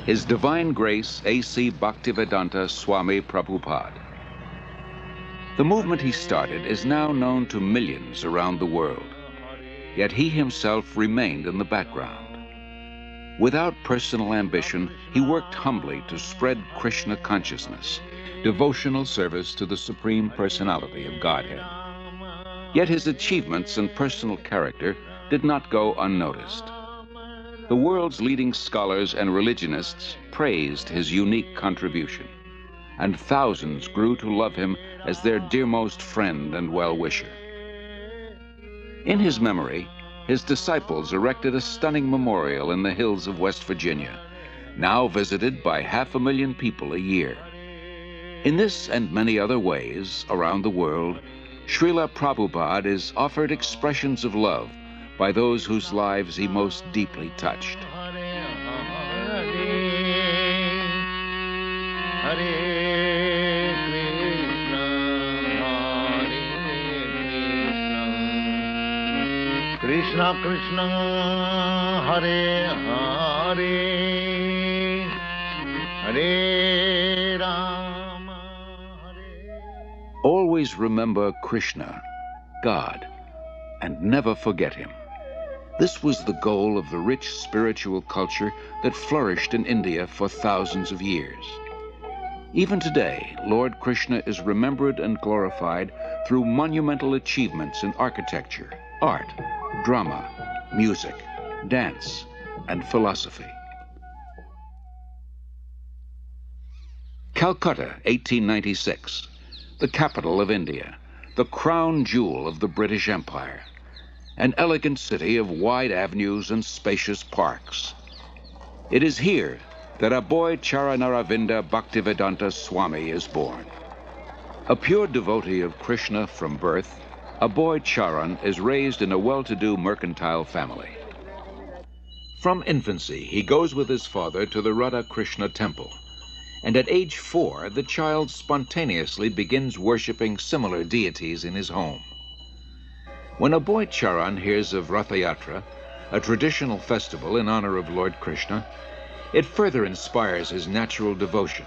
His Divine Grace A.C. Bhaktivedanta Swami Prabhupada. The movement he started is now known to millions around the world, yet he himself remained in the background. Without personal ambition, he worked humbly to spread Krishna consciousness, devotional service to the Supreme Personality of Godhead. Yet his achievements and personal character did not go unnoticed. The world's leading scholars and religionists praised his unique contribution, and thousands grew to love him as their dearmost friend and well-wisher. In his memory, his disciples erected a stunning memorial in the hills of West Virginia, now visited by 500,000 people a year. In this and many other ways around the world, Srila Prabhupada is offered expressions of love by those whose lives he most deeply touched. Krishna Krishna Hare Hare Hare Rama Hare. Always remember Krishna, God, and never forget him. This was the goal of the rich spiritual culture that flourished in India for thousands of years. Even today, Lord Krishna is remembered and glorified through monumental achievements in architecture, art, drama, music, dance, and philosophy. Calcutta, 1896, the capital of India, the crown jewel of the British Empire, an elegant city of wide avenues and spacious parks. It is here that Aboy Charanaravinda Bhaktivedanta Swami is born. A pure devotee of Krishna from birth, Aboy Charan is raised in a well-to-do mercantile family. From infancy, he goes with his father to the Radha Krishna temple, and at age 4, the child spontaneously begins worshipping similar deities in his home. When Aboy Charan hears of Ratha Yatra, a traditional festival in honor of Lord Krishna, it further inspires his natural devotion.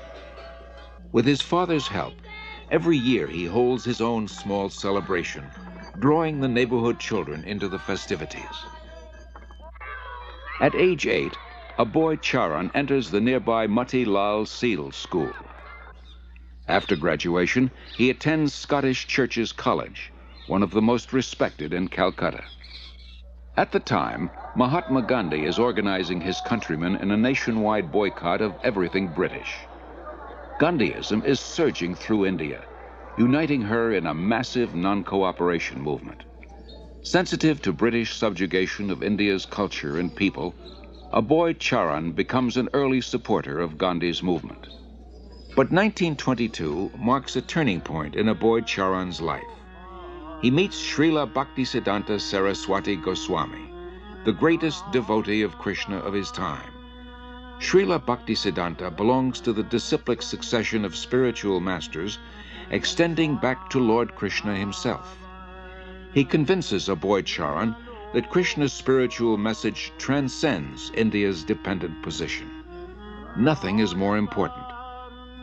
With his father's help, every year he holds his own small celebration, drawing the neighborhood children into the festivities. At age 8, Aboy Charan enters the nearby Mati Lal Seal School. After graduation, he attends Scottish Churches College, one of the most respected in Calcutta. At the time, Mahatma Gandhi is organizing his countrymen in a nationwide boycott of everything British. Gandhiism is surging through India, uniting her in a massive non-cooperation movement. Sensitive to British subjugation of India's culture and people, Aboy Charan becomes an early supporter of Gandhi's movement. But 1922 marks a turning point in Aboy Charan's life. He meets Srila Bhaktisiddhanta Saraswati Goswami, the greatest devotee of Krishna of his time. Srila Bhaktisiddhanta belongs to the disciplic succession of spiritual masters extending back to Lord Krishna himself. He convinces Aboy Charan that Krishna's spiritual message transcends India's dependent position. Nothing is more important.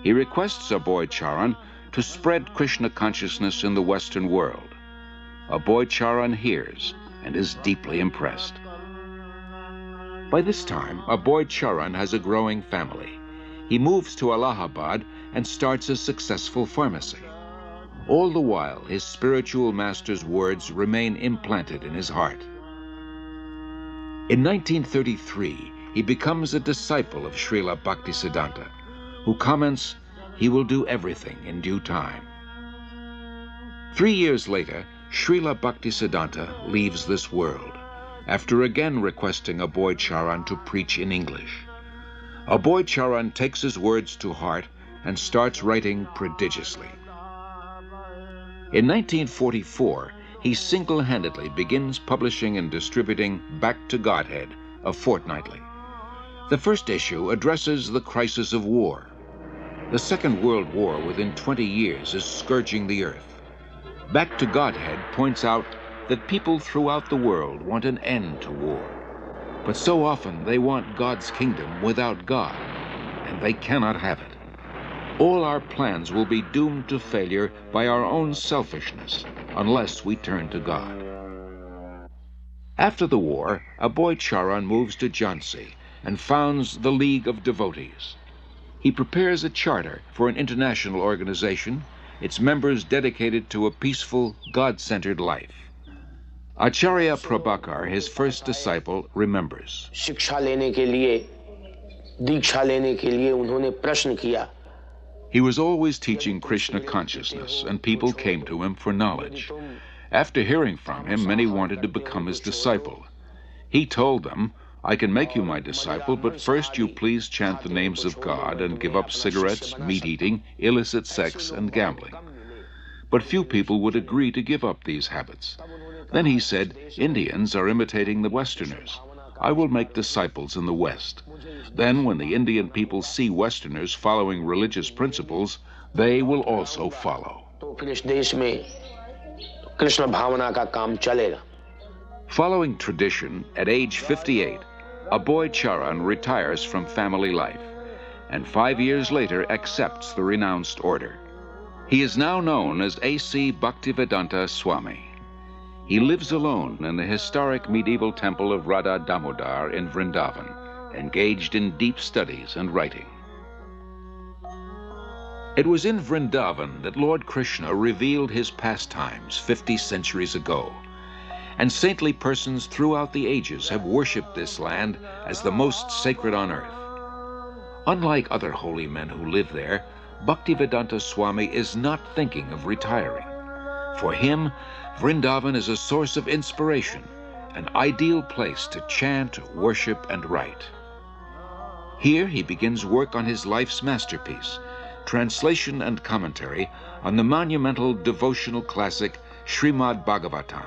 He requests Aboy Charan to spread Krishna consciousness in the Western world. Aboy Charan hears and is deeply impressed. By this time, Aboy Charan has a growing family. He moves to Allahabad and starts a successful pharmacy. All the while, his spiritual master's words remain implanted in his heart. In 1933, he becomes a disciple of Srila Bhaktisiddhanta, who comments, "He will do everything in due time." 3 years later, Srila Bhaktisiddhanta leaves this world, after again requesting Aboy Charan to preach in English. Aboy Charan takes his words to heart and starts writing prodigiously. In 1944, he single-handedly begins publishing and distributing Back to Godhead, a fortnightly. The first issue addresses the crisis of war. The Second World War within 20 years is scourging the earth. Back to Godhead points out that people throughout the world want an end to war. But so often they want God's kingdom without God, and they cannot have it. All our plans will be doomed to failure by our own selfishness unless we turn to God. After the war, a boy Charan moves to Jhansi and founds the League of Devotees. He prepares a charter for an international organization, its members dedicated to a peaceful, God-centered life. Acharya Prabhakar, his first disciple, remembers. शिक्षा लेने के लिए, दीक्षा लेने के लिए उन्होंने प्रश्न किया. He was always teaching Krishna consciousness, and people came to him for knowledge. After hearing from him, many wanted to become his disciple. He told them, I can make you my disciple, but first you please chant the names of God and give up cigarettes, meat-eating, illicit sex, and gambling. But few people would agree to give up these habits. Then he said, Indians are imitating the Westerners. I will make disciples in the West. Then when the Indian people see Westerners following religious principles, they will also follow. Following tradition, at age 58, a boy Charan retires from family life, and 5 years later accepts the renounced order. He is now known as A.C. Bhaktivedanta Swami. He lives alone in the historic medieval temple of Radha Damodar in Vrindavan, engaged in deep studies and writing. It was in Vrindavan that Lord Krishna revealed his pastimes 50 centuries ago, and saintly persons throughout the ages have worshipped this land as the most sacred on earth. Unlike other holy men who live there, Bhaktivedanta Swami is not thinking of retiring. For him, Vrindavan is a source of inspiration, an ideal place to chant, worship, and write. Here he begins work on his life's masterpiece, translation and commentary on the monumental devotional classic Srimad Bhagavatam.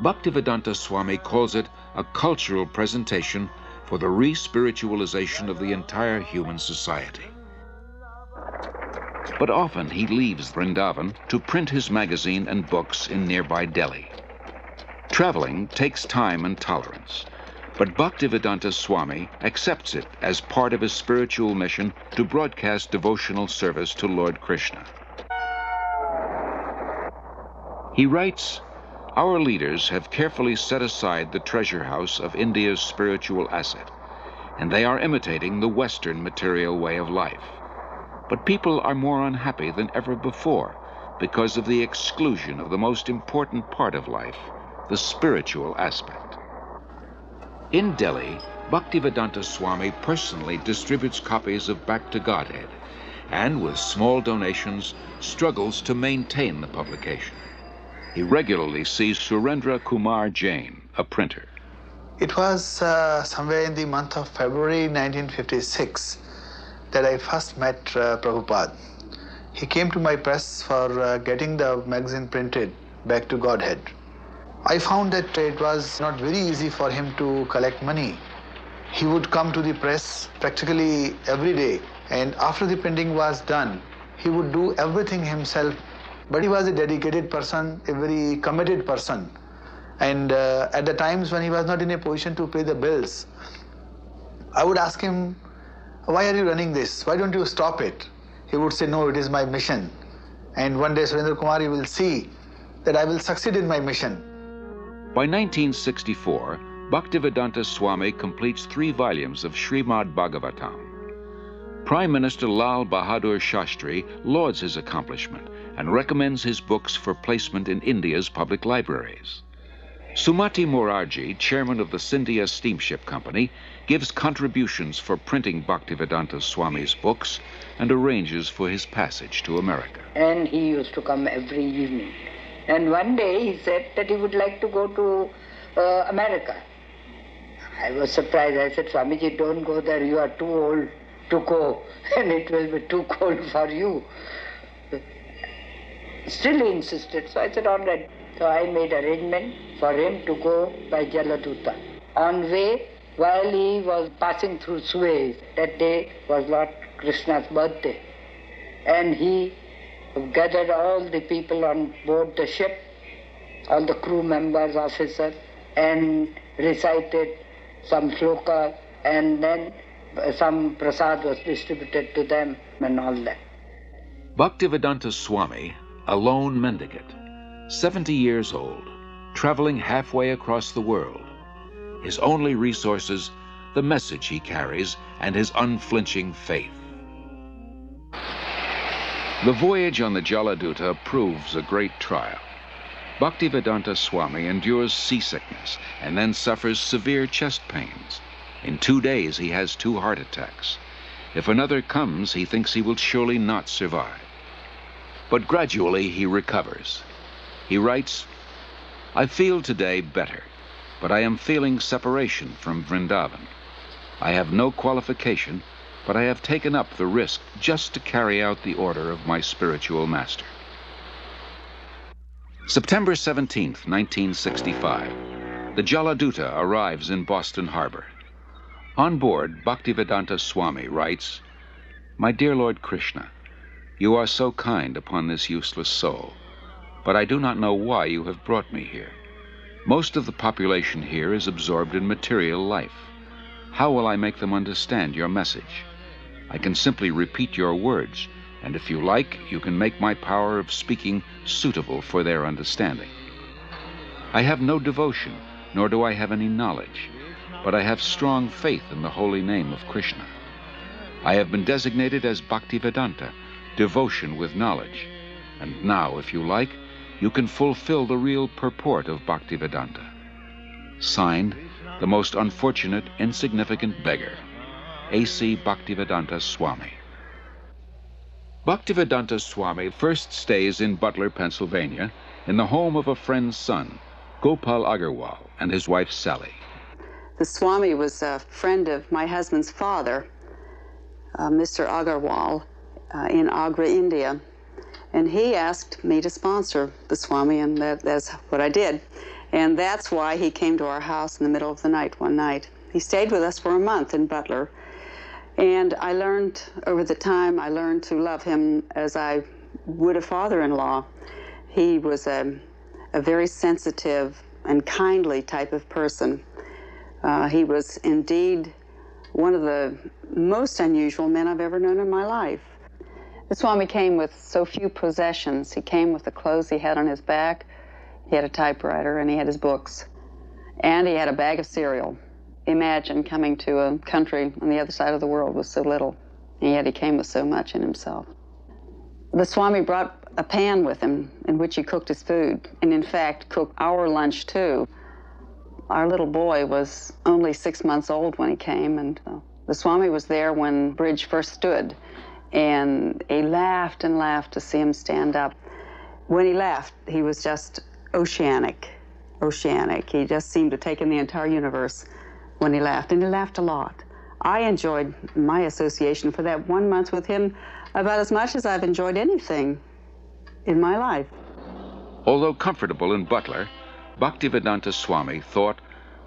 Bhaktivedanta Swami calls it a cultural presentation for the re-spiritualization of the entire human society. But often he leaves Vrindavan to print his magazine and books in nearby Delhi. Traveling takes time and tolerance, but Bhaktivedanta Swami accepts it as part of his spiritual mission to broadcast devotional service to Lord Krishna. He writes, Our leaders have carefully set aside the treasure house of India's spiritual asset, and they are imitating the Western material way of life. But people are more unhappy than ever before because of the exclusion of the most important part of life, the spiritual aspect. In Delhi, Bhaktivedanta Swami personally distributes copies of Back to Godhead, and with small donations, struggles to maintain the publication. He regularly sees Surendra Kumar Jain, a printer. It was somewhere in the month of February 1956 that I first met Prabhupada. He came to my press for getting the magazine printed, Back to Godhead. I found that it was not very easy for him to collect money. He would come to the press practically every day, and after the printing was done, he would do everything himself. But he was a dedicated person, a very committed person. And at the times when he was not in a position to pay the bills, I would ask him, why are you running this? Why don't you stop it? He would say, no, it is my mission. And one day, Surendra Kumar, you will see that I will succeed in my mission. By 1964, Bhaktivedanta Swami completes 3 volumes of Srimad Bhagavatam. Prime Minister Lal Bahadur Shastri lauds his accomplishment and recommends his books for placement in India's public libraries. Sumati Morarji, chairman of the Scindia Steamship Company, gives contributions for printing Bhaktivedanta Swami's books and arranges for his passage to America. And he used to come every evening. And one day he said that he would like to go to America. I was surprised. I said, Swamiji, don't go there. You are too old to go, and it will be too cold for you. Still he insisted. So I said, all right. So I made arrangement for him to go by Jaladuta. On way, while he was passing through Suez, that day was Lord Krishna's birthday. And he gathered all the people on board the ship, all the crew members, officers, and recited some shlokas, and then some prasad was distributed to them and all that. Bhaktivedanta Swami, a lone mendicant, 70 years old, traveling halfway across the world. His only resources, the message he carries and his unflinching faith. The voyage on the Jaladuta proves a great trial. Bhaktivedanta Swami endures seasickness and then suffers severe chest pains. In 2 days, he has 2 heart attacks. If another comes, he thinks he will surely not survive. But gradually, he recovers. He writes, "I feel today better, but I am feeling separation from Vrindavan. I have no qualification, but I have taken up the risk just to carry out the order of my spiritual master." September 17th, 1965. The Jaladuta arrives in Boston Harbor. On board, Bhaktivedanta Swami writes, "My dear Lord Krishna, you are so kind upon this useless soul, but I do not know why you have brought me here. Most of the population here is absorbed in material life. How will I make them understand your message? I can simply repeat your words, and if you like, you can make my power of speaking suitable for their understanding. I have no devotion, nor do I have any knowledge, but I have strong faith in the holy name of Krishna. I have been designated as Bhaktivedanta, devotion with knowledge, and now, if you like, you can fulfill the real purport of Bhaktivedanta. Signed, the most unfortunate, insignificant beggar, A.C. Bhaktivedanta Swami." Bhaktivedanta Swami first stays in Butler, Pennsylvania, in the home of a friend's son, Gopal Agarwal, and his wife Sally. The Swami was a friend of my husband's father, Mr. Agarwal, in Agra, India. And he asked me to sponsor the Swami, and that's what I did. And that's why he came to our house in the middle of the night one night. He stayed with us for a month in Butler. And I learned, over the time, I learned to love him as I would a father-in-law. He was a very sensitive and kindly type of person. He was indeed one of the most unusual men I've ever known in my life. The Swami came with so few possessions. He came with the clothes he had on his back. He had a typewriter, and he had his books. And he had a bag of cereal. Imagine coming to a country on the other side of the world with so little, and yet he came with so much in himself. The Swami brought a pan with him in which he cooked his food, and in fact cooked our lunch too. Our little boy was only 6 months old when he came, and the Swami was there when Bridge first stood, and he laughed and laughed to see him stand up. When he laughed, he was just oceanic. He just seemed to take in the entire universe when he laughed, and he laughed a lot. I enjoyed my association for that 1 month with him about as much as I've enjoyed anything in my life. Although comfortable in Butler, Bhaktivedanta Swami thought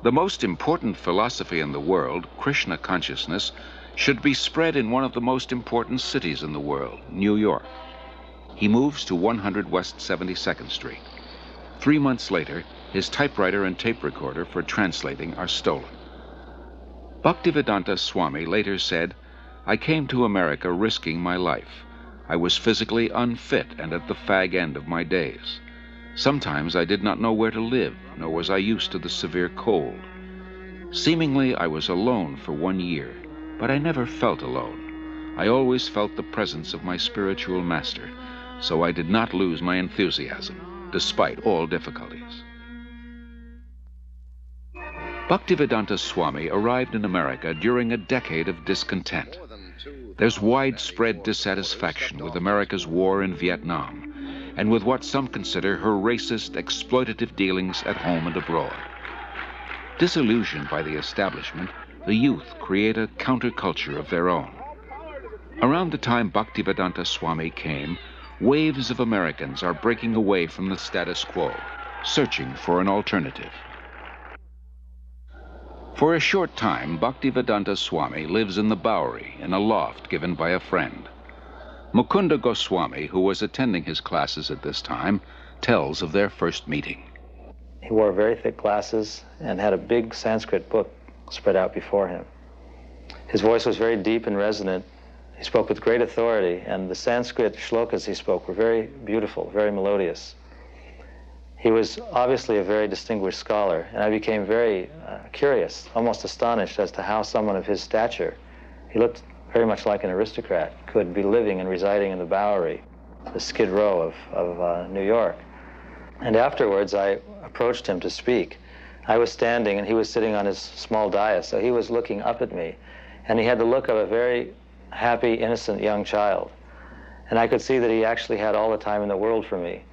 the most important philosophy in the world, Krishna consciousness, should be spread in one of the most important cities in the world, New York. He moves to 100 West 72nd Street. 3 months later, his typewriter and tape recorder for translating are stolen. Bhaktivedanta Swami later said, "I came to America risking my life. I was physically unfit and at the fag end of my days. Sometimes I did not know where to live, nor was I used to the severe cold. Seemingly I was alone for 1 year, but I never felt alone. I always felt the presence of my spiritual master, so I did not lose my enthusiasm, despite all difficulties." Bhaktivedanta Swami arrived in America during a decade of discontent. There's widespread dissatisfaction with America's war in Vietnam, and with what some consider her racist, exploitative dealings at home and abroad. Disillusioned by the establishment, the youth create a counterculture of their own. Around the time Bhaktivedanta Swami came, waves of Americans are breaking away from the status quo, searching for an alternative. For a short time, Bhaktivedanta Swami lives in the Bowery in a loft given by a friend. Mukunda Goswami, who was attending his classes at this time, tells of their first meeting. He wore very thick glasses and had a big Sanskrit book spread out before him. His voice was very deep and resonant. He spoke with great authority, and the Sanskrit shlokas he spoke were very beautiful, very melodious. He was obviously a very distinguished scholar, and I became very curious, almost astonished as to how someone of his stature, he looked very much like an aristocrat, could be living and residing in the Bowery, the Skid Row of New York. And afterwards, I approached him to speak. I was standing, and he was sitting on his small dais, so he was looking up at me, and he had the look of a very happy, innocent young child. And I could see that he actually had all the time in the world for me.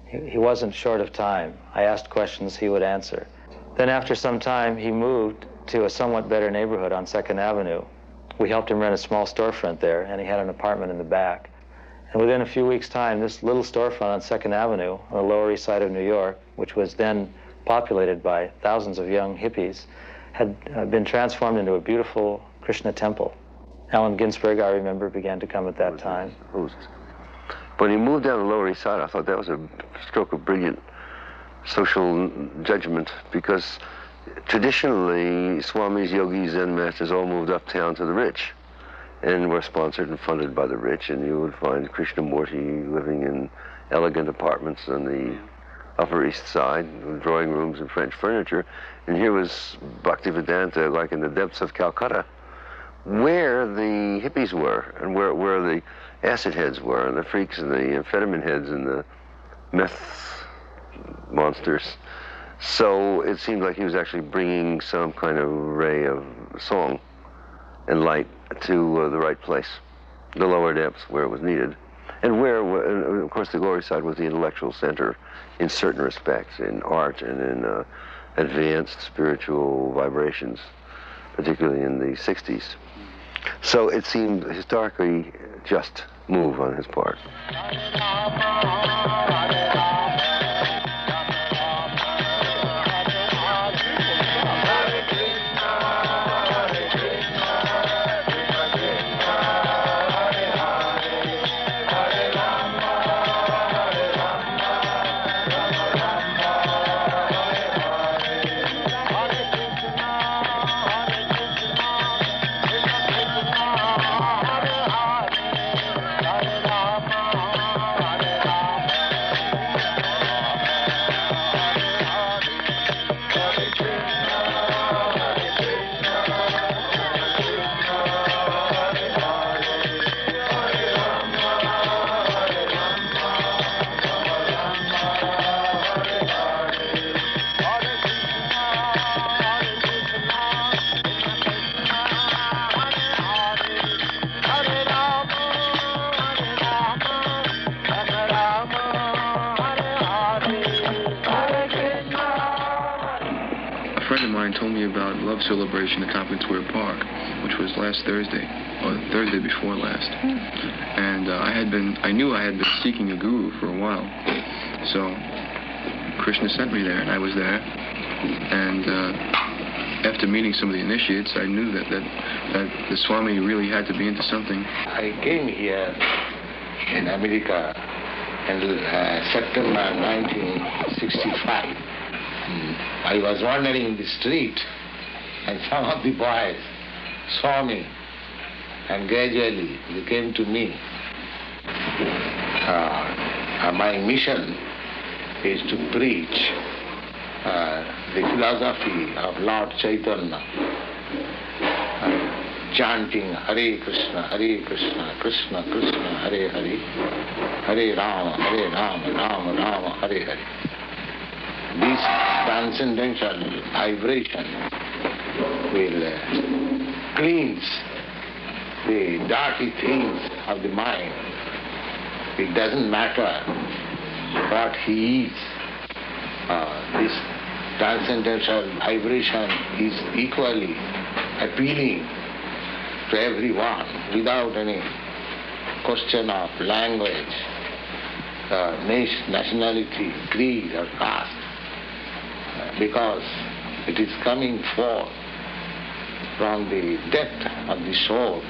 He wasn't short of time. I asked questions, he would answer. Then after some time, he moved to a somewhat better neighborhood on 2nd Avenue. We helped him rent a small storefront there, and he had an apartment in the back. And within a few weeks' time, this little storefront on 2nd Avenue, on the Lower East Side of New York, which was then populated by thousands of young hippies, had been transformed into a beautiful Krishna temple. Allen Ginsberg, I remember, began to come at that time. When he moved down the Lower East Side, I thought that was a stroke of brilliant social judgment, because traditionally, Swamis, yogis, Zen masters all moved uptown to the rich and were sponsored and funded by the rich, and you would find Krishnamurti living in elegant apartments on the Upper East Side, with drawing rooms and French furniture, and here was Bhaktivedanta, like in the depths of Calcutta, where the hippies were, and where the acid heads were, and the freaks, and the amphetamine heads, and the meth monsters. So it seemed like he was actually bringing some kind of ray of song and light to the right place, the lower depths where it was needed, and where, of course, the Lower Side was the intellectual center in certain respects, in art and in advanced spiritual vibrations, particularly in the 60s. So it seemed historically just move on his part. Told me about Love Celebration at Tompkins Square Park, which was last Thursday, or Thursday before last. And I knew I had been seeking a guru for a while. So Krishna sent me there, and I was there. And after meeting some of the initiates, I knew that the Swami really had to be into something. I came here in America in September 1965. I was wandering in the street, and some of the boys saw me, and gradually they came to me. My mission is to preach the philosophy of Lord Chaitanya, chanting Hare Krishna, Krishna Krishna, Hare Hare, Hare Rama, Rama Rama, Hare Hare. This transcendental vibration will cleanse the dirty things of the mind. It doesn't matter what he is. This transcendental vibration is equally appealing to everyone without any question of language, nationality, creed, or caste. Because it is coming forth from the depth of the soul.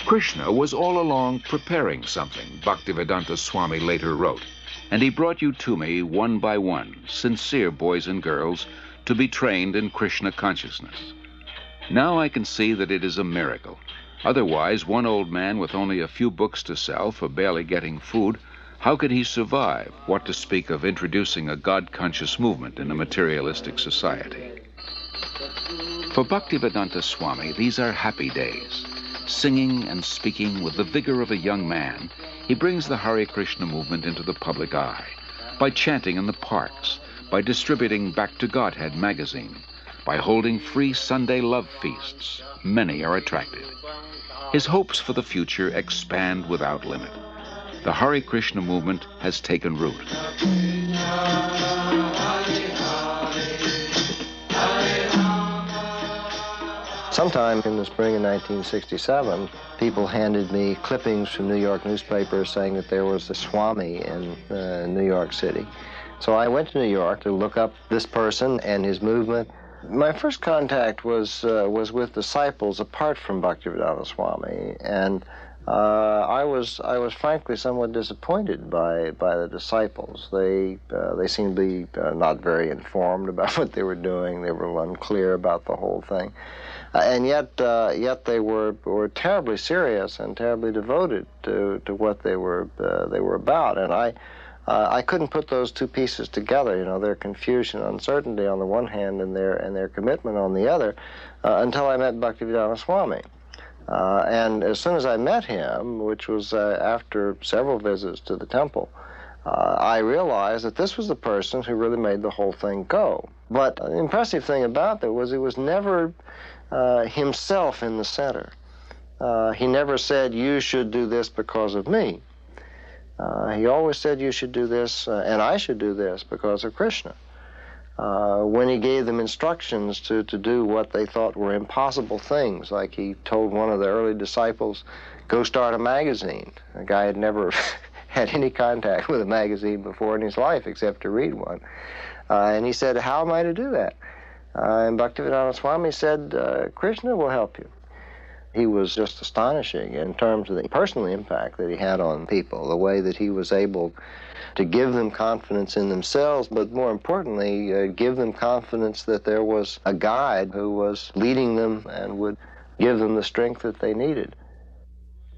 Krishna was all along preparing something, Bhaktivedanta Swami later wrote, and he brought you to me one by one, sincere boys and girls, to be trained in Krishna consciousness. Now I can see that it is a miracle. Otherwise, one old man with only a few books to sell for barely getting food, how could he survive? What to speak of introducing a God-conscious movement in a materialistic society? For Bhaktivedanta Swami, these are happy days. Singing and speaking with the vigor of a young man, he brings the Hare Krishna movement into the public eye by chanting in the parks, by distributing Back to Godhead magazine, by holding free Sunday love feasts. Many are attracted. His hopes for the future expand without limit. The Hare Krishna movement has taken root. Sometime in the spring of 1967, people handed me clippings from New York newspapers saying that there was a Swami in New York City. So I went to New York to look up this person and his movement. My first contact was with disciples apart from Bhaktivedanta Swami, and I was frankly somewhat disappointed by the disciples. They seemed to be not very informed about what they were doing. They were unclear about the whole thing, and yet they were terribly serious and terribly devoted to what they were about. And I couldn't put those two pieces together, you know, their confusion, uncertainty on the one hand and their commitment on the other, until I met Bhaktivedanta Swami. And as soon as I met him, which was after several visits to the temple, I realized that this was the person who really made the whole thing go. But the impressive thing about that was he was never himself in the center. He never said, you should do this because of me. He always said, you should do this, and I should do this because of Krishna. When he gave them instructions to do what they thought were impossible things, like he told one of the early disciples, go start a magazine. The guy had never had any contact with a magazine before in his life except to read one. And he said, how am I to do that? And Bhaktivedanta Swami said, Krishna will help you. He was just astonishing in terms of the personal impact that he had on people, the way that he was able to give them confidence in themselves, but more importantly, give them confidence that there was a guide who was leading them and would give them the strength that they needed.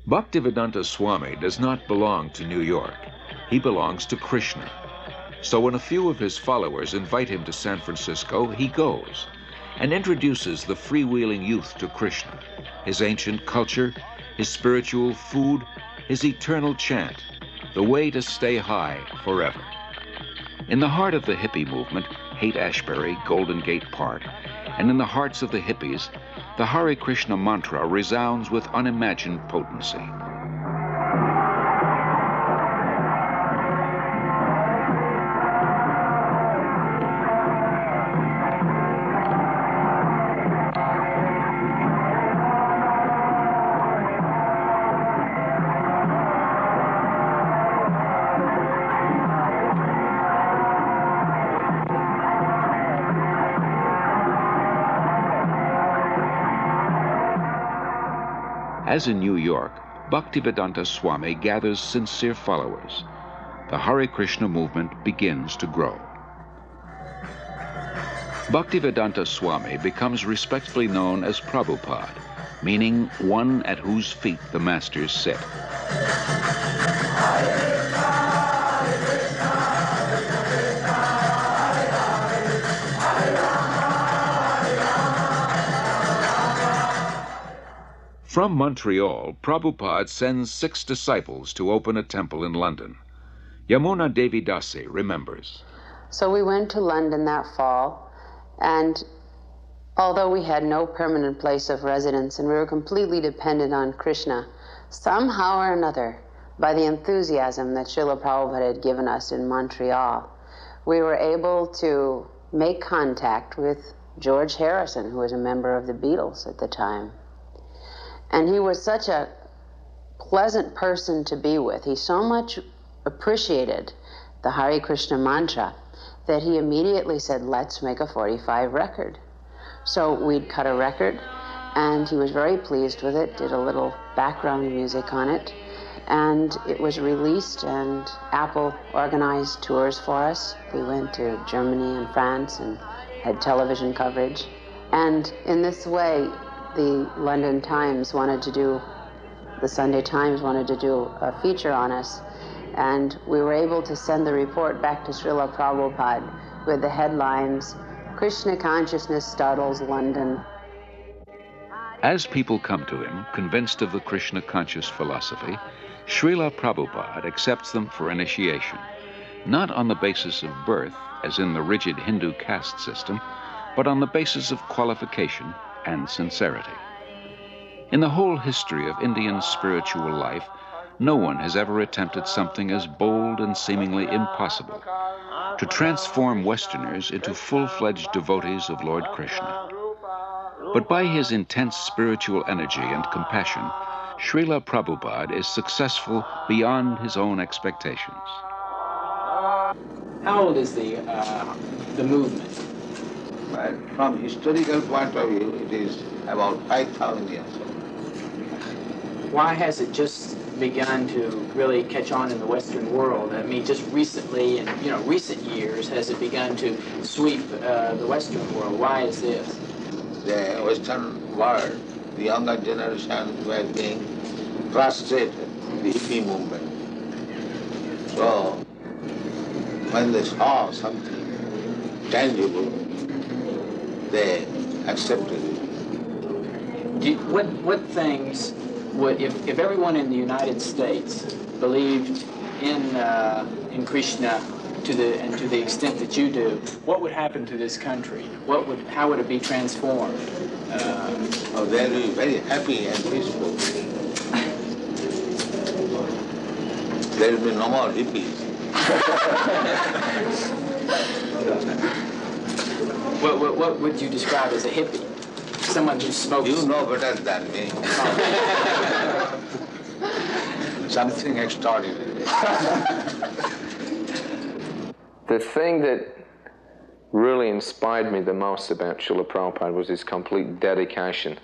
Bhaktivedanta Swami does not belong to New York. He belongs to Krishna. So when a few of his followers invite him to San Francisco, he goes and introduces the freewheeling youth to Krishna, his ancient culture, his spiritual food, his eternal chant, the way to stay high forever. In the heart of the hippie movement, Haight-Ashbury, Golden Gate Park, and in the hearts of the hippies, the Hare Krishna mantra resounds with unimagined potency. As in New York, Bhaktivedanta Swami gathers sincere followers. The Hare Krishna movement begins to grow. Bhaktivedanta Swami becomes respectfully known as Prabhupada, meaning one at whose feet the masters sit. From Montreal, Prabhupada sends 6 disciples to open a temple in London. Yamuna Devi Dasi remembers. So we went to London that fall, and although we had no permanent place of residence and we were completely dependent on Krishna, somehow or another, by the enthusiasm that Srila Prabhupada had given us in Montreal, we were able to make contact with George Harrison, who was a member of the Beatles at the time. And he was such a pleasant person to be with. He so much appreciated the Hare Krishna mantra that he immediately said, let's make a 45 record. So we'd cut a record, and he was very pleased with it, did a little background music on it, and it was released, and Apple organized tours for us. We went to Germany and France and had television coverage. And in this way, the London Times wanted to do, the Sunday Times wanted to do a feature on us. And we were able to send the report back to Srila Prabhupada with the headlines, "Krishna Consciousness Startles London." As people come to him, convinced of the Krishna conscious philosophy, Srila Prabhupada accepts them for initiation, not on the basis of birth, as in the rigid Hindu caste system, but on the basis of qualification and sincerity. In the whole history of Indian spiritual life, no one has ever attempted something as bold and seemingly impossible, to transform Westerners into full-fledged devotees of Lord Krishna. But by his intense spiritual energy and compassion, Srila Prabhupada is successful beyond his own expectations. How old is the movement? Well, from historical point of view, it is about 5,000 years old. Why has it just begun to really catch on in the Western world? I mean, just recently, in recent years, has it begun to sweep the Western world? Why is this? The Western world, the younger generation were being frustrated with the hippie movement. So, when they saw something tangible, they accepted it. What things would, if everyone in the United States believed in Krishna to the extent that you do, what would happen to this country? How would it be transformed? They'll be very happy and peaceful. There will be no more hippies. What would you describe as a hippie? Someone who smokes? You know better than me. Something extraordinary. The thing that really inspired me the most about Srila Prabhupada was his complete dedication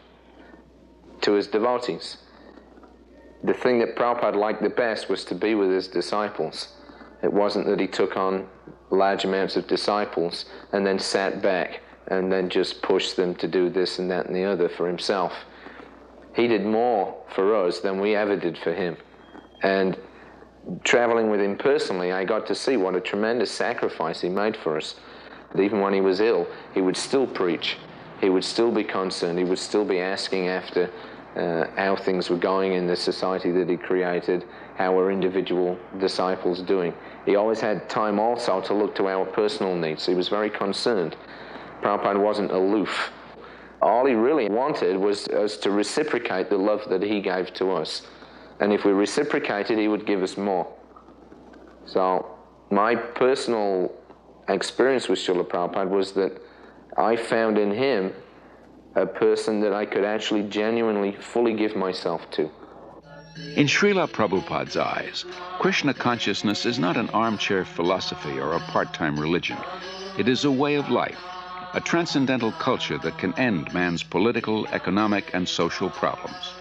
to his devotees. The thing that Prabhupada liked the best was to be with his disciples. It wasn't that he took on large amounts of disciples and then sat back and then just pushed them to do this and that and the other for himself. He did more for us than we ever did for him. And traveling with him personally, I got to see what a tremendous sacrifice he made for us. Even when he was ill, he would still preach. He would still be concerned. He would still be asking after how things were going in the society that he created, how were individual disciples doing. He always had time also to look to our personal needs. He was very concerned. Prabhupada wasn't aloof. All he really wanted was us to reciprocate the love that he gave to us. And if we reciprocated, he would give us more. So my personal experience with Srila Prabhupada was that I found in him a person that I could actually genuinely, fully give myself to. In Srila Prabhupada's eyes, Krishna consciousness is not an armchair philosophy or a part-time religion. It is a way of life, a transcendental culture that can end man's political, economic, and social problems.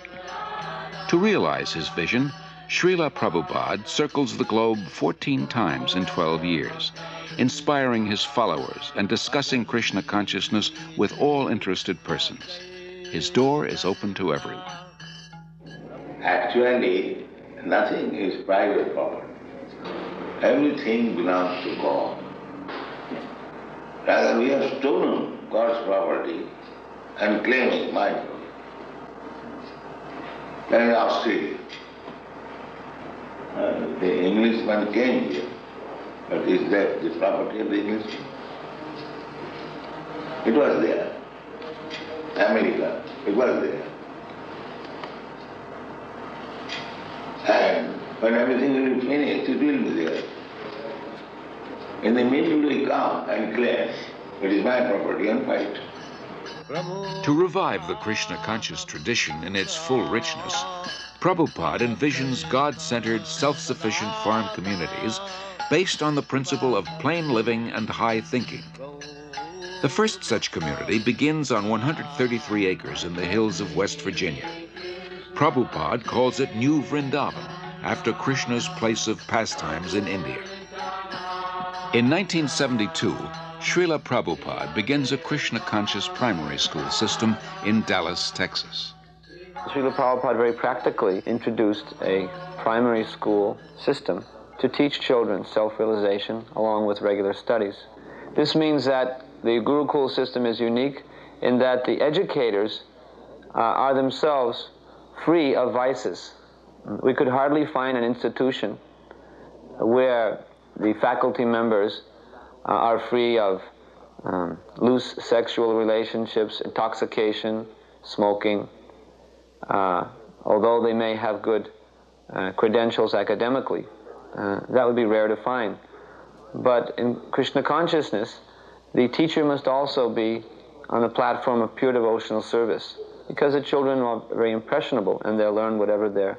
To realize his vision, Srila Prabhupada circles the globe 14 times in 12 years, inspiring his followers and discussing Krishna consciousness with all interested persons. His door is open to everyone. Actually, nothing is private property. Everything belongs to God. Rather, we have stolen God's property and claiming my property. That is Australia. The Englishman came here, but is that the property of the Englishman? It was there. America, it was there. And when everything will be finished, it will be there. In the middle we come and claim, it is my property and fight. To revive the Krishna conscious tradition in its full richness, Prabhupada envisions God-centered, self-sufficient farm communities based on the principle of plain living and high thinking. The first such community begins on 133 acres in the hills of West Virginia. Prabhupada calls it New Vrindavan, after Krishna's place of pastimes in India. In 1972, Srila Prabhupada begins a Krishna-conscious primary school system in Dallas, Texas. Srila Prabhupada very practically introduced a primary school system to teach children self-realization along with regular studies. This means that the Gurukul system is unique in that the educators are themselves free of vices. We could hardly find an institution where the faculty members are free of loose sexual relationships, intoxication, smoking, although they may have good credentials academically. That would be rare to find. But in Krishna consciousness, the teacher must also be on the platform of pure devotional service, because the children are very impressionable and they'll learn whatever their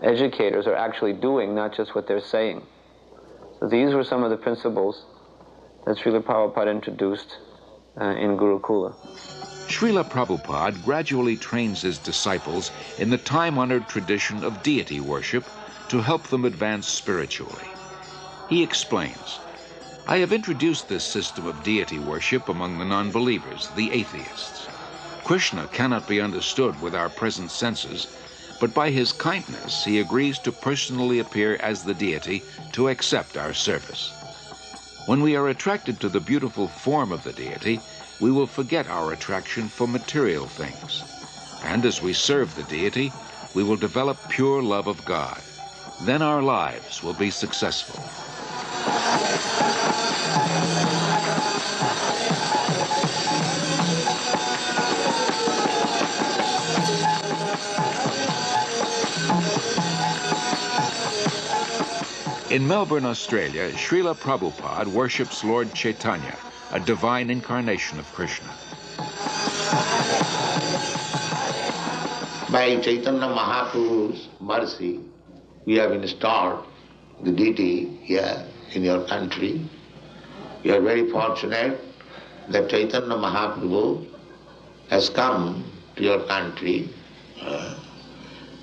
educators are actually doing, not just what they're saying. So these were some of the principles that Srila Prabhupada introduced in Gurukula. Srila Prabhupada gradually trains his disciples in the time-honored tradition of deity worship to help them advance spiritually. He explains, "I have introduced this system of deity worship among the non-believers, the atheists. Krishna cannot be understood with our present senses, but by his kindness he agrees to personally appear as the deity to accept our service. When we are attracted to the beautiful form of the deity, we will forget our attraction for material things. And as we serve the deity, we will develop pure love of God. Then our lives will be successful." In Melbourne, Australia, Srila Prabhupada worships Lord Chaitanya, a divine incarnation of Krishna. By Chaitanya Mahaprabhu's mercy, we have installed the deity here in your country. We are very fortunate that Chaitanya Mahaprabhu has come to your country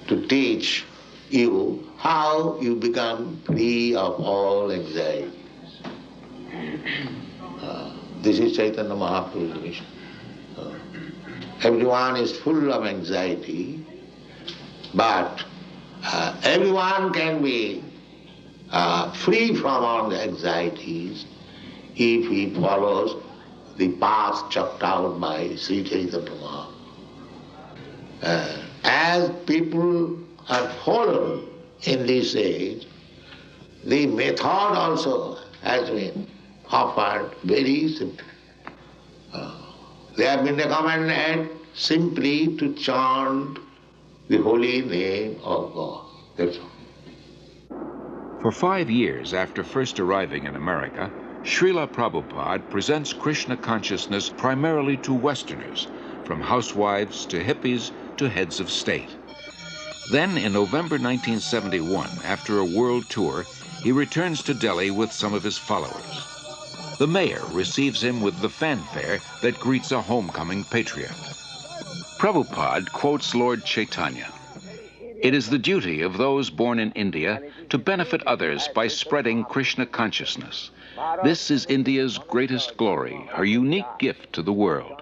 to teach you how you become free of all anxieties. This is Chaitanya Mahaprabhu's mission. Everyone is full of anxiety, but everyone can be free from all the anxieties if he follows the path chalked out by Sri Chaitanya Mahaprabhu. As people are fallen in this age, the method also has been offered very simply. They have been recommended simply to chant the holy name of God. That's all. For 5 years after first arriving in America, Srila Prabhupada presents Krishna consciousness primarily to Westerners, from housewives to hippies to heads of state. Then, in November 1971, after a world tour, he returns to Delhi with some of his followers. The mayor receives him with the fanfare that greets a homecoming patriot. Prabhupada quotes Lord Chaitanya, "It is the duty of those born in India to benefit others by spreading Krishna consciousness. This is India's greatest glory, her unique gift to the world."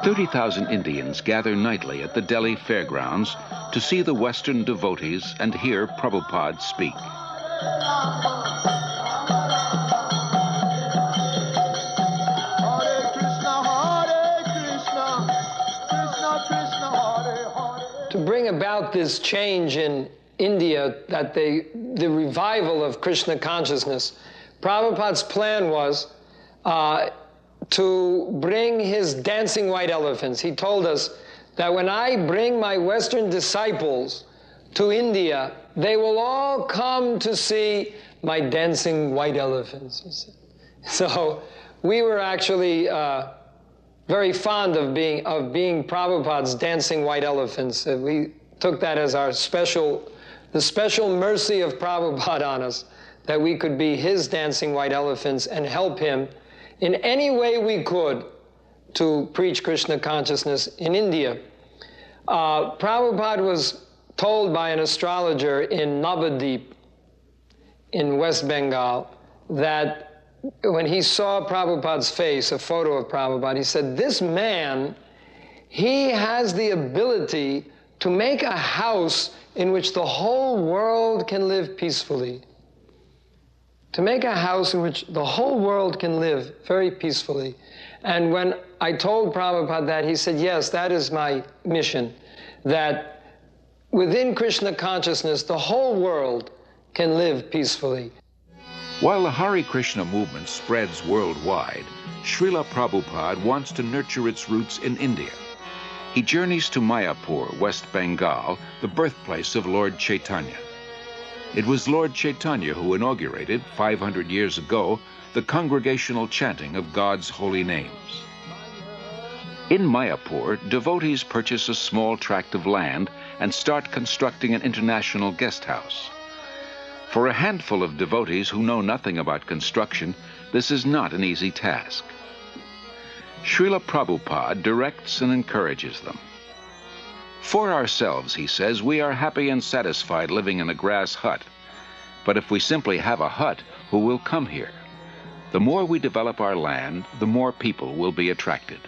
30,000 Indians gather nightly at the Delhi fairgrounds to see the Western devotees and hear Prabhupada speak. To bring about this change in India, that the revival of Krishna consciousness, Prabhupada's plan was to bring his dancing white elephants. He told us that when I bring my Western disciples to India, they will all come to see my dancing white elephants, he said. So we were actually very fond of being Prabhupada's dancing white elephants. We took that as the special mercy of Prabhupada on us, that we could be his dancing white elephants and help him in any way we could to preach Krishna consciousness in India. Prabhupada was told by an astrologer in Navadip in West Bengal that when he saw Prabhupada's face, a photo of Prabhupada, he said, this man, he has the ability to make a house in which the whole world can live peacefully. To make a house in which the whole world can live very peacefully. And when I told Prabhupada that, he said, yes, that is my mission, that within Krishna consciousness, the whole world can live peacefully. While the Hare Krishna movement spreads worldwide, Srila Prabhupada wants to nurture its roots in India. He journeys to Mayapur, West Bengal, the birthplace of Lord Chaitanya. It was Lord Chaitanya who inaugurated, 500 years ago, the congregational chanting of God's holy names. In Mayapur, devotees purchase a small tract of land and start constructing an international guest house. For a handful of devotees who know nothing about construction, this is not an easy task. Srila Prabhupada directs and encourages them. For ourselves, he says, we are happy and satisfied living in a grass hut. But if we simply have a hut, who will come here? The more we develop our land, the more people will be attracted.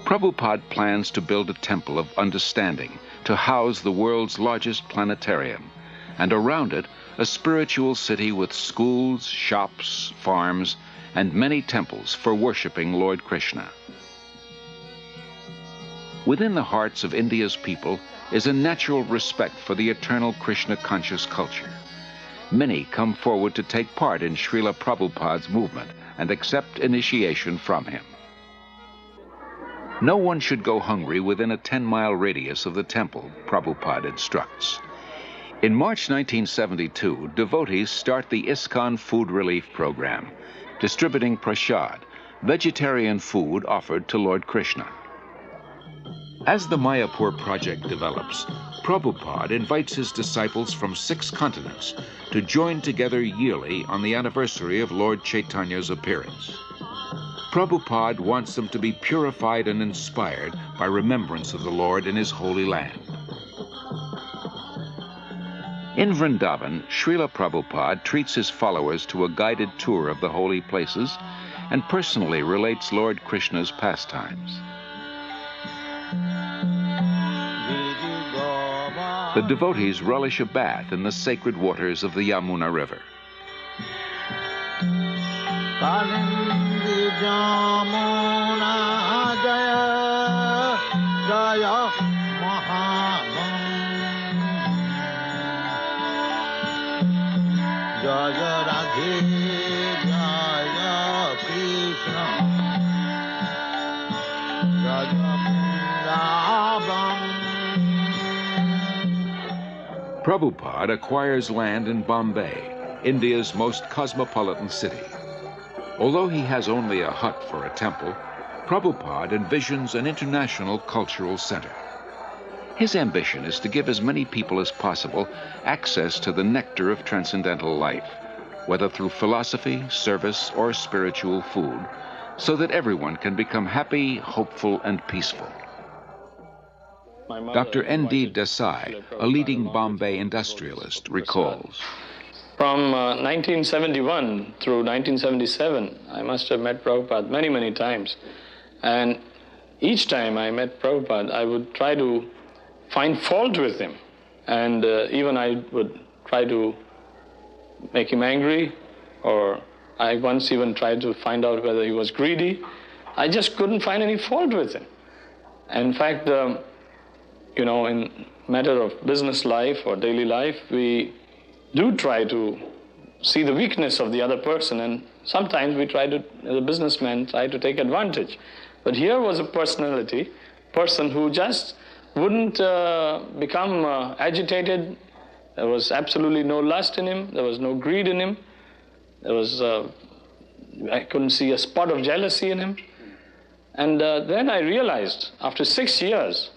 Prabhupada plans to build a temple of understanding to house the world's largest planetarium, and around it, a spiritual city with schools, shops, farms, and many temples for worshiping Lord Krishna. Within the hearts of India's people is a natural respect for the eternal Krishna-conscious culture. Many come forward to take part in Srila Prabhupada's movement and accept initiation from him. No one should go hungry within a 10-mile radius of the temple, Prabhupada instructs. In March 1972, devotees start the ISKCON food relief program, distributing prasad, vegetarian food offered to Lord Krishna. As the Mayapur project develops, Prabhupada invites his disciples from 6 continents to join together yearly on the anniversary of Lord Chaitanya's appearance. Prabhupada wants them to be purified and inspired by remembrance of the Lord in his holy land. In Vrindavan, Srila Prabhupada treats his followers to a guided tour of the holy places and personally relates Lord Krishna's pastimes. The devotees relish a bath in the sacred waters of the Yamuna River. Prabhupada acquires land in Bombay, India's most cosmopolitan city. Although he has only a hut for a temple, Prabhupada envisions an international cultural center. His ambition is to give as many people as possible access to the nectar of transcendental life, whether through philosophy, service, or spiritual food, so that everyone can become happy, hopeful, and peaceful. Dr. N.D. Desai, a leading Bombay industrialist, recalls. From 1971 through 1977, I must have met Prabhupada many, many times. And each time I met Prabhupada, I would try to find fault with him. And even I would try to make him angry, or I once even tried to find out whether he was greedy. I just couldn't find any fault with him. In fact, in matter of business life or daily life, we do try to see the weakness of the other person, and sometimes we try to, as a businessman, try to take advantage. But here was a person who just wouldn't become agitated. There was absolutely no lust in him. There was no greed in him. There was, I couldn't see a spot of jealousy in him. And then I realized, after 6 years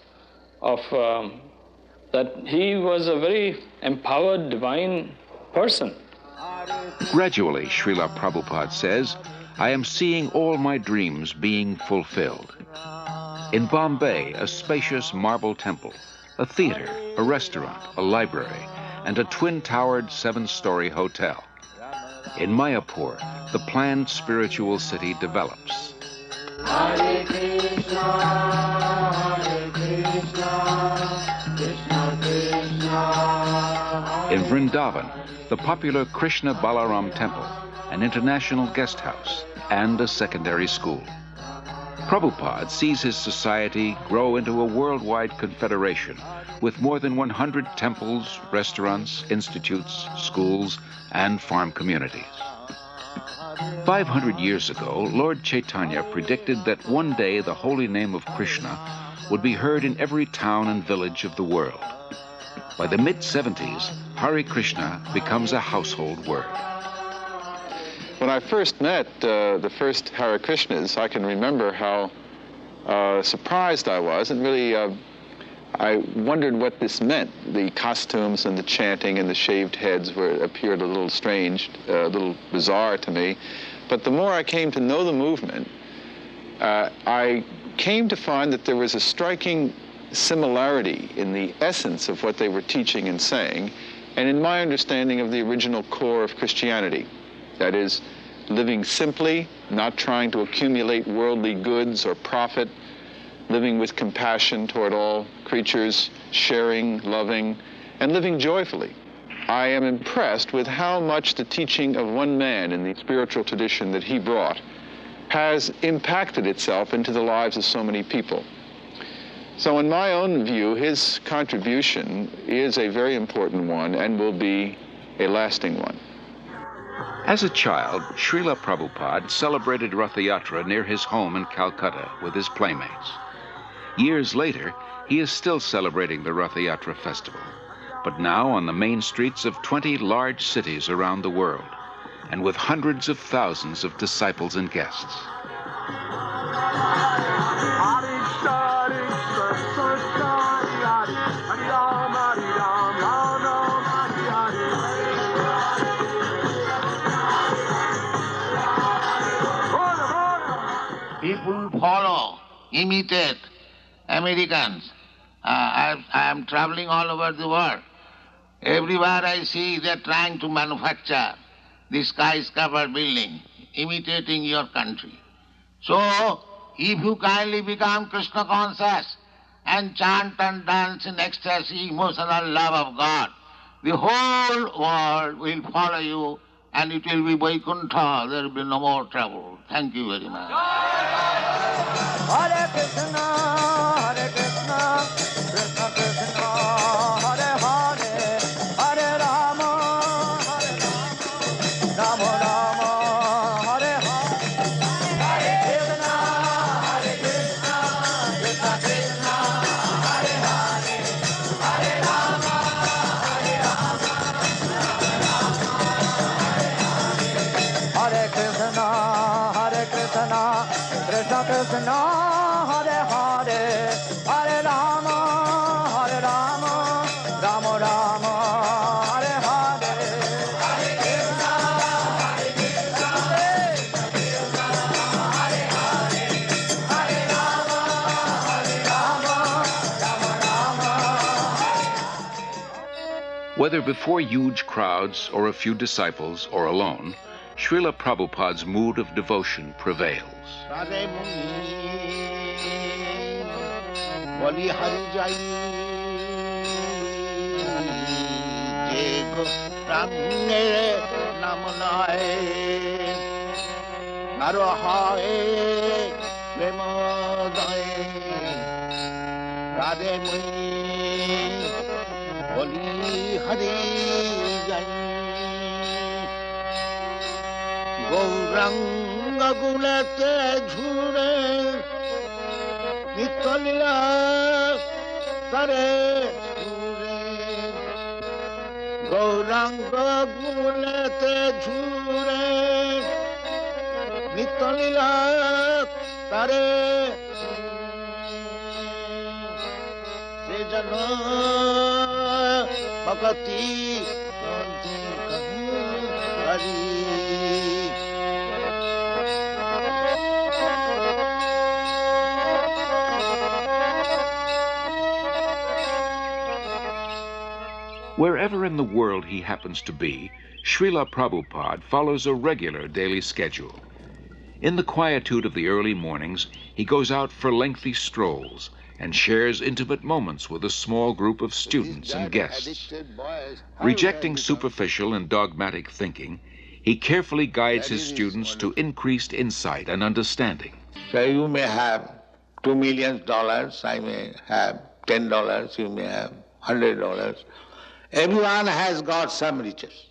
of that he was a very empowered, divine person. Gradually, Srila Prabhupada says, I am seeing all my dreams being fulfilled. In Bombay, a spacious marble temple, a theater, a restaurant, a library, and a twin-towered 7-story hotel. In Mayapur, the planned spiritual city develops. Hare Krishna, Krishna Krishna. In Vrindavan, the popular Krishna Balaram Temple, an international guest house, and a secondary school. Prabhupada sees his society grow into a worldwide confederation with more than 100 temples, restaurants, institutes, schools, and farm communities. 500 years ago, Lord Chaitanya predicted that one day the holy name of Krishna would be heard in every town and village of the world. By the mid-70s, Hare Krishna becomes a household word. When I first met the first Hare Krishnas, I can remember how surprised I was, and really I wondered what this meant. The costumes and the chanting and the shaved heads appeared a little strange, a little bizarre to me. But the more I came to know the movement, I came to find that there was a striking similarity in the essence of what they were teaching and saying, and in my understanding of the original core of Christianity. That is, living simply, not trying to accumulate worldly goods or profit, living with compassion toward all creatures, sharing, loving, and living joyfully. I am impressed with how much the teaching of one man in the spiritual tradition that he brought has impacted itself into the lives of so many people. So in my own view, his contribution is a very important one and will be a lasting one. As a child, Srila Prabhupada celebrated Rath Yatra near his home in Calcutta with his playmates. Years later, he is still celebrating the Rath Yatra festival, but now on the main streets of 20 large cities around the world, and with hundreds of thousands of disciples and guests. People follow, imitate Americans. I am traveling all over the world. Everywhere I see they're trying to manufacture the skyscraper building, imitating your country. So, if you kindly become Krishna conscious and chant and dance in ecstasy, emotional love of God, the whole world will follow you and it will be Vaikuntha. There will be no more trouble. Thank you very much. Hare Krishna, Krishna Krishna, Hare Hare, Hare Rama, Rama Rama, Hare Hare, Hare Krishna, Krishna Krishna, Hare Hare, Hare Rama, Hare Krishna, Krishna Krishna, Hare Hare, Hare Rama, Rama Rama, Hare Hare, Hare Krishna, Krishna Krishna, Hare Hare, Hare Rama, Rama Rama. Whether before huge crowds or a few disciples or alone, Srila Prabhupada's mood of devotion prevails. Gauranga gulate jhure Nitalila tare jhure Gauranga gulate jhure Nitalila tare Se jana bhakti hari. Wherever in the world he happens to be, Srila Prabhupada follows a regular daily schedule. In the quietude of the early mornings, he goes out for lengthy strolls and shares intimate moments with a small group of students and guests. Rejecting superficial and dogmatic thinking, he carefully guides his students to increased insight and understanding. So you may have $2 million, I may have $10, you may have $100. Everyone has got some riches.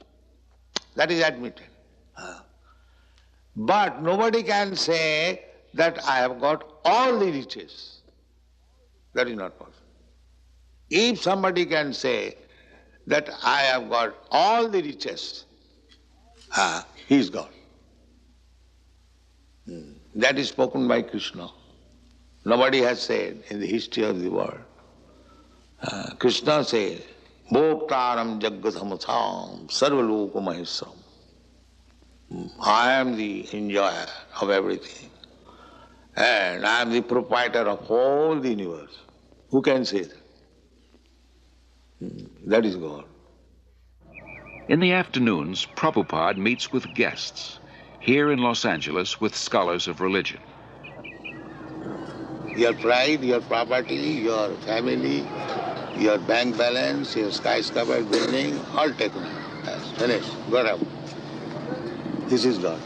That is admitted. But nobody can say that I have got all the riches. That is not possible. If somebody can say that I have got all the riches, he is God. That is spoken by Krishna. Nobody has said in the history of the world. Krishna says, Bhoktaram Jaggathamasam Sarvaloka Mahesam. I am the enjoyer of everything. And I am the proprietor of all the universe. Who can say that? That is God. In the afternoons, Prabhupada meets with guests, here in Los Angeles with scholars of religion. Your pride, your property, your family, your bank balance, your skyscraper building, all taken out. That's finished. Got out. This is God.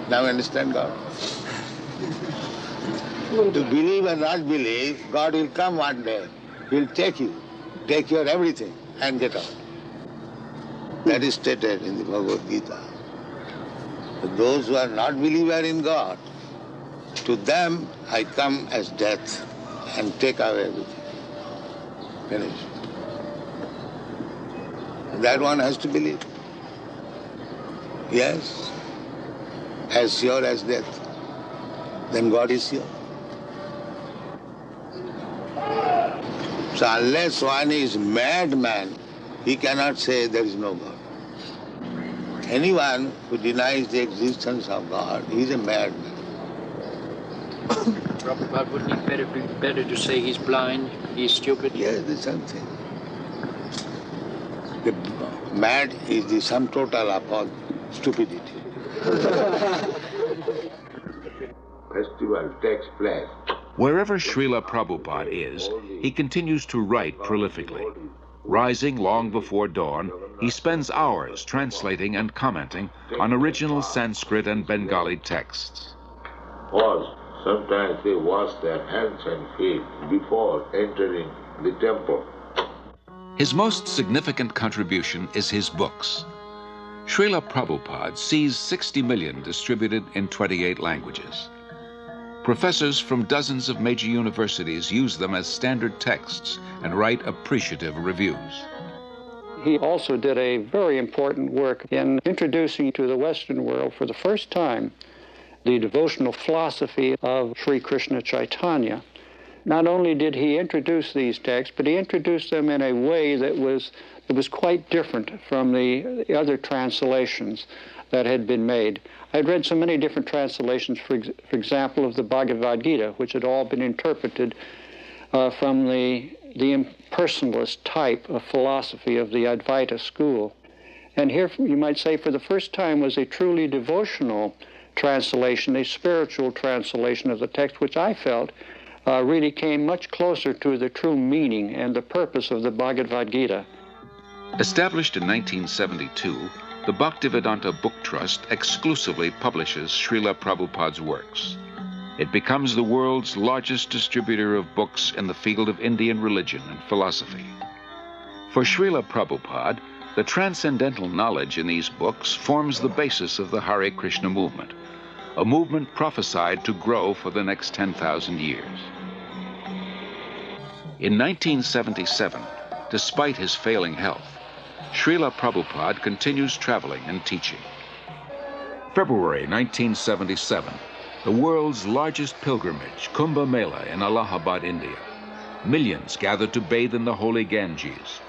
Now understand God? To believe or not believe, God will come one day. He'll take you, take your everything and get out. That is stated in the Bhagavad Gita. But those who are not believers in God, to them I come as death and take away everything. Finished. That one has to believe. Yes, as sure as death. Then God is sure. So unless one is madman, he cannot say there is no God. Anyone who denies the existence of God is a madman. Prabhupada, wouldn't it be better to say he's blind, he's stupid? Yes, the same thing. The mad is the sum total of stupidity. Festival takes place. Wherever Srila Prabhupada is, he continues to write prolifically. Rising long before dawn, he spends hours translating and commenting on original Sanskrit and Bengali texts. Or sometimes they wash their hands and feet before entering the temple. His most significant contribution is his books. Srila Prabhupada sees 60 million distributed in 28 languages. Professors from dozens of major universities use them as standard texts and write appreciative reviews. He also did a very important work in introducing to the Western world for the first time the devotional philosophy of Sri Krishna Chaitanya. Not only did he introduce these texts, but he introduced them in a way that was quite different from the other translations that had been made. I had read so many different translations, for example, of the Bhagavad Gita, which had all been interpreted from the impersonalist type of philosophy of the Advaita school. And here, you might say, for the first time was a truly devotional translation, a spiritual translation of the text, which I felt really came much closer to the true meaning and the purpose of the Bhagavad Gita. Established in 1972, the Bhaktivedanta Book Trust exclusively publishes Srila Prabhupada's works. It becomes the world's largest distributor of books in the field of Indian religion and philosophy. For Srila Prabhupada, the transcendental knowledge in these books forms the basis of the Hare Krishna movement, a movement prophesied to grow for the next 10,000 years. In 1977, despite his failing health, Srila Prabhupada continues traveling and teaching. February 1977, the world's largest pilgrimage, Kumbh Mela in Allahabad, India. Millions gathered to bathe in the holy Ganges.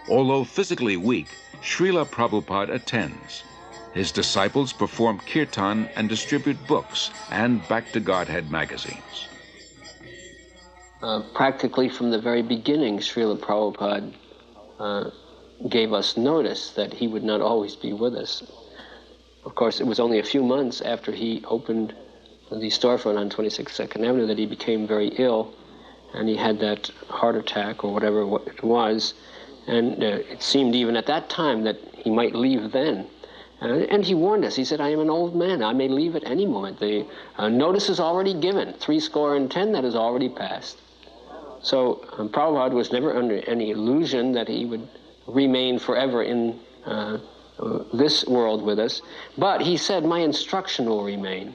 Although physically weak, Srila Prabhupada attends. His disciples perform kirtan and distribute books and Back to Godhead magazines. Practically from the very beginning, Srila Prabhupada gave us notice that he would not always be with us. Of course, it was only a few months after he opened the storefront on 26th 2nd Avenue that he became very ill, and he had that heart attack or whatever it was, and it seemed even at that time that he might leave then. And he warned us. He said, I am an old man. I may leave at any moment. The notice is already given. 70 that has already passed. So Prabhupada was never under any illusion that he would remain forever in this world with us. But he said, my instruction will remain.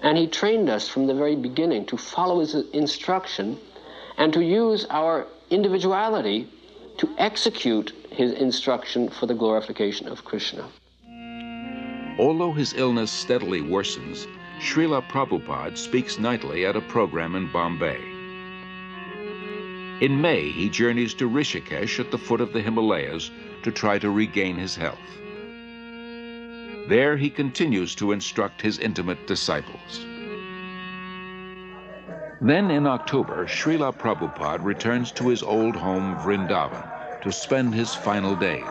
And he trained us from the very beginning to follow his instruction and to use our individuality to execute his instruction for the glorification of Krishna. Although his illness steadily worsens, Srila Prabhupada speaks nightly at a program in Bombay. In May, he journeys to Rishikesh at the foot of the Himalayas to try to regain his health. There, he continues to instruct his intimate disciples. Then in October, Srila Prabhupada returns to his old home, Vrindavan, to spend his final days.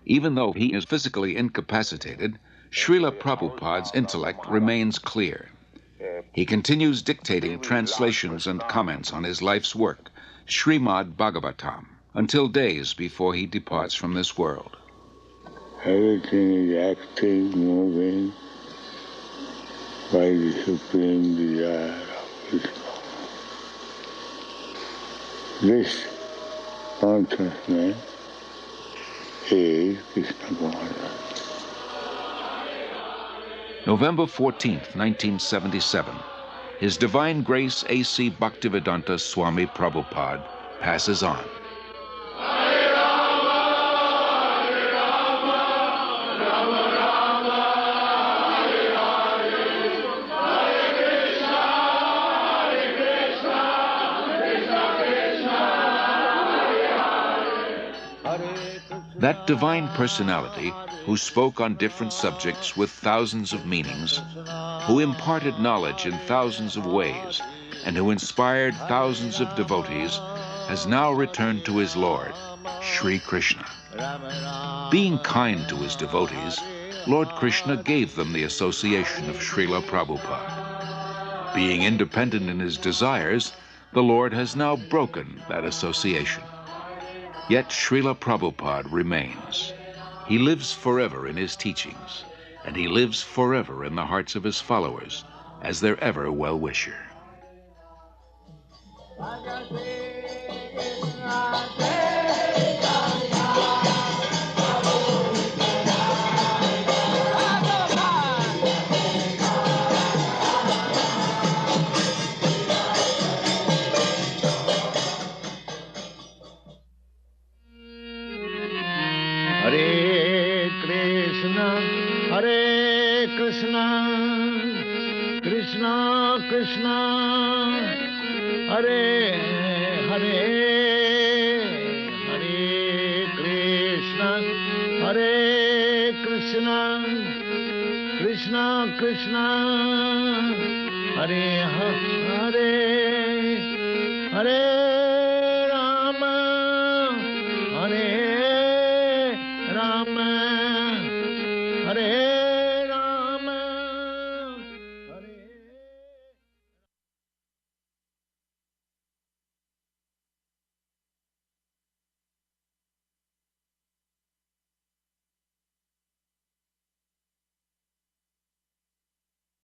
Even though he is physically incapacitated, Srila Prabhupada's intellect remains clear. He continues dictating translations and comments on his life's work, Srimad Bhagavatam, until days before he departs from this world. Everything is active, moving by the supreme desire of Krishna. This consciousness is Krishna consciousness. November 14th, 1977, His Divine Grace A.C. Bhaktivedanta Swami Prabhupada passes on. That divine personality who spoke on different subjects with thousands of meanings, who imparted knowledge in thousands of ways, and who inspired thousands of devotees, has now returned to his Lord, Sri Krishna. Being kind to his devotees, Lord Krishna gave them the association of Srila Prabhupada. Being independent in his desires, the Lord has now broken that association. Yet Srila Prabhupada remains. He lives forever in his teachings, and he lives forever in the hearts of his followers as their ever well-wisher. Hare Krishna, Krishna Krishna, Hare Hare, Hare Krishna, Hare Krishna, Krishna Krishna, Hare Hare, Hare Rama, Hare Rama, Hare